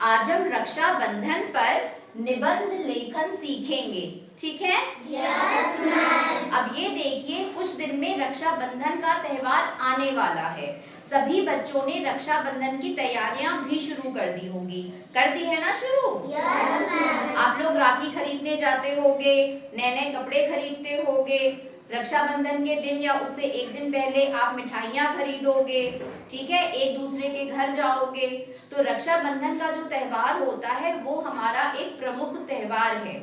आज हम रक्षाबंधन पर निबंध लेखन सीखेंगे, ठीक है? Yes ma'am. अब ये देखिए, कुछ दिन में रक्षाबंधन का त्योहार आने वाला है। सभी बच्चों ने रक्षाबंधन की तैयारियां भी शुरू कर दी होंगी। कर दी है ना शुरू? Yes ma'am. आप लोग राखी खरीदने जाते होंगे, नए नए कपड़े खरीदते होंगे। रक्षाबंधन के दिन या उससे एक दिन पहले आप मिठाइयाँ खरीदोगे, ठीक है, एक दूसरे के घर जाओगे। तो रक्षाबंधन का जो त्योहार होता है वो हमारा एक प्रमुख त्योहार है।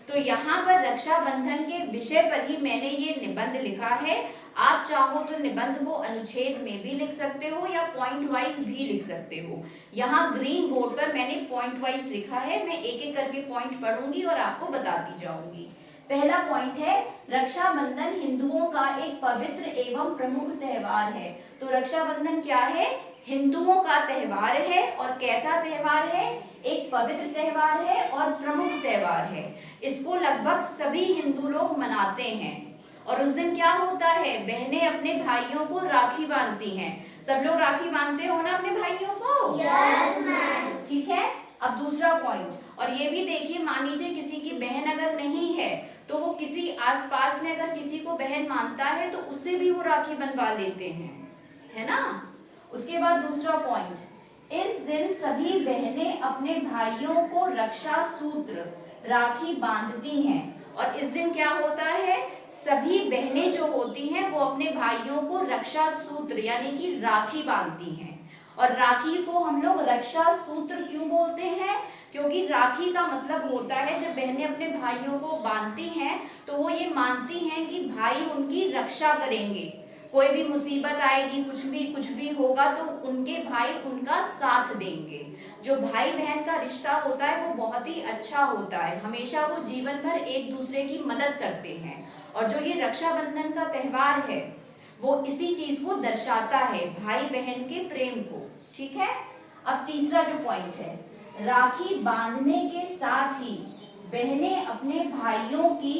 तो यहाँ पर रक्षाबंधन के विषय पर ही मैंने ये निबंध लिखा है। आप चाहो तो निबंध को अनुच्छेद में भी लिख सकते हो या पॉइंट वाइज भी लिख सकते हो। यहाँ ग्रीन बोर्ड पर मैंने पॉइंट वाइज लिखा है। मैं एक एक करके पॉइंट पढ़ूंगी और आपको बताती जाऊंगी। पहला पॉइंट है, रक्षाबंधन हिंदुओं का एक पवित्र एवं प्रमुख त्योहार है। तो रक्षाबंधन क्या है? हिंदुओं का त्योहार है। और कैसा त्योहार है? एक पवित्र त्योहार है और प्रमुख त्योहार है। इसको लगभग सभी हिंदू लोग मनाते हैं। और उस दिन क्या होता है? बहनें अपने भाइयों को राखी बांधती हैं। सब लोग राखी बांधते हो ना अपने भाइयों को? Yes ma'am. ठीक है। अब दूसरा पॉइंट, और ये भी देखिए, मान लीजिए किसी की बहन अगर नहीं है तो वो किसी आसपास में अगर किसी को बहन मानता है तो उससे भी वो राखी बंधवा लेते हैं, है ना? उसके बाद दूसरा पॉइंट, इस दिन सभी बहनें अपने भाइयों को रक्षा सूत्र राखी बांधती हैं। और इस दिन क्या होता है? सभी बहनें जो होती हैं वो अपने भाइयों को रक्षा सूत्र यानी कि राखी बांधती हैं। और राखी को हम लोग रक्षा सूत्र क्यों बोलते हैं? क्योंकि राखी का मतलब होता है, जब बहनें अपने भाइयों को बांधती हैं तो वो ये मानती हैं कि भाई उनकी रक्षा करेंगे। कोई भी मुसीबत आएगी, कुछ भी होगा तो उनके भाई उनका साथ देंगे। जो भाई बहन का रिश्ता होता है वो बहुत ही अच्छा होता है। हमेशा वो जीवन भर एक दूसरे की मदद करते हैं। और जो ये रक्षाबंधन का त्योहार है वो इसी चीज को दर्शाता है, भाई बहन के प्रेम को, ठीक है। अब तीसरा जो पॉइंट है, राखी बांधने के साथ ही बहनें अपने भाइयों की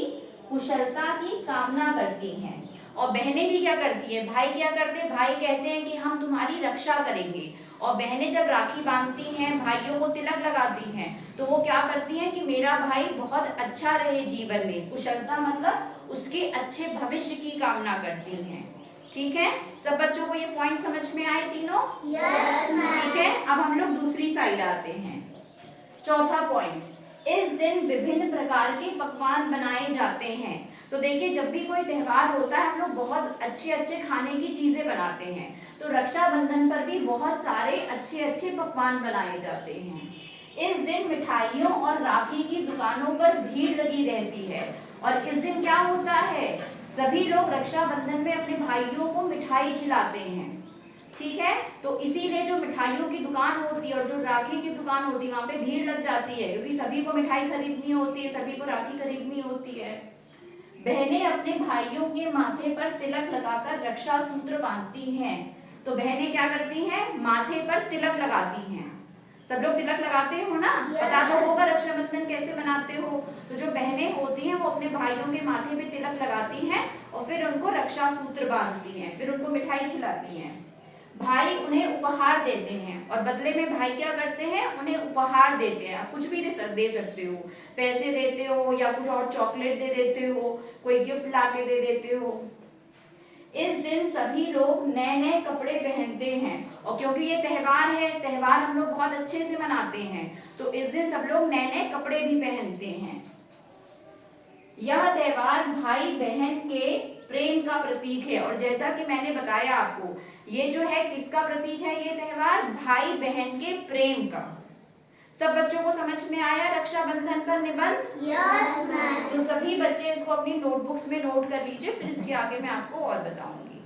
कुशलता की कामना करती हैं। और बहनें भी क्या करती हैं? भाई क्या करते हैं? भाई कहते हैं कि हम तुम्हारी रक्षा करेंगे। और बहनें जब राखी बांधती हैं, भाइयों को तिलक लगाती हैं, तो वो क्या करती हैं कि मेरा भाई बहुत अच्छा रहे जीवन में। कुशलता मतलब उसके अच्छे भविष्य की कामना करती हैं, ठीक है। सब बच्चों को ये पॉइंट समझ में आए तीनों? Yes ma'am. ठीक है। अब हम लोग दूसरी साइड आते हैं। चौथा पॉइंट, इस दिन विभिन्न प्रकार के पकवान बनाए जाते हैं। तो देखिए, जब भी कोई त्योहार होता है हम लोग बहुत अच्छे अच्छे खाने की चीजें बनाते हैं। तो रक्षाबंधन पर भी बहुत सारे अच्छे अच्छे पकवान बनाए जाते हैं। इस दिन मिठाइयों और राखी की दुकानों पर भीड़ लगी रहती है। और इस दिन क्या होता है? सभी लोग रक्षाबंधन में अपने भाइयों को मिठाई खिलाते हैं, ठीक है। तो इसीलिए जो मिठाइयों की दुकान होती है और जो राखी की दुकान होती है वहां पे भीड़ लग जाती है, क्योंकि सभी को मिठाई खरीदनी होती है, सभी को राखी खरीदनी होती है। बहनें अपने भाइयों के माथे पर तिलक लगाकर रक्षा सूत्र बांधती हैं। तो बहनें क्या करती हैं? माथे पर तिलक लगाती हैं। सब लोग तिलक लगाते हो ना? पता तो होगा रक्षाबंधन कैसे मनाते हो। तो जो बहनें होती हैं वो अपने भाइयों के माथे पे तिलक लगाती हैं और फिर उनको रक्षा सूत्र बांधती हैं, फिर उनको मिठाई खिलाती हैं। भाई उन्हें उपहार देते हैं और बदले में भाई क्या करते हैं? उन्हें उपहार देते हैं। आप कुछ भी दे सकते हो, पैसे देते हो या कुछ और चॉकलेट दे देते हो, कोई गिफ्ट लाके दे देते हो। इस दिन सभी लोग नए नए कपड़े पहनते हैं। और क्योंकि ये त्योहार है, त्योहार हम लोग बहुत अच्छे से मनाते हैं, तो इस दिन सब लोग नए नए कपड़े भी पहनते हैं। यह त्योहार भाई बहन के प्रेम का प्रतीक है। और जैसा कि मैंने बताया आपको, ये जो है किसका प्रतीक है? ये त्योहार भाई बहन के प्रेम का। सब बच्चों को समझ में आया रक्षाबंधन पर निबंध? Yes ma'am. तो सभी बच्चे इसको अपनी नोटबुक्स में नोट कर लीजिए, फिर इसके आगे मैं आपको और बताऊंगी।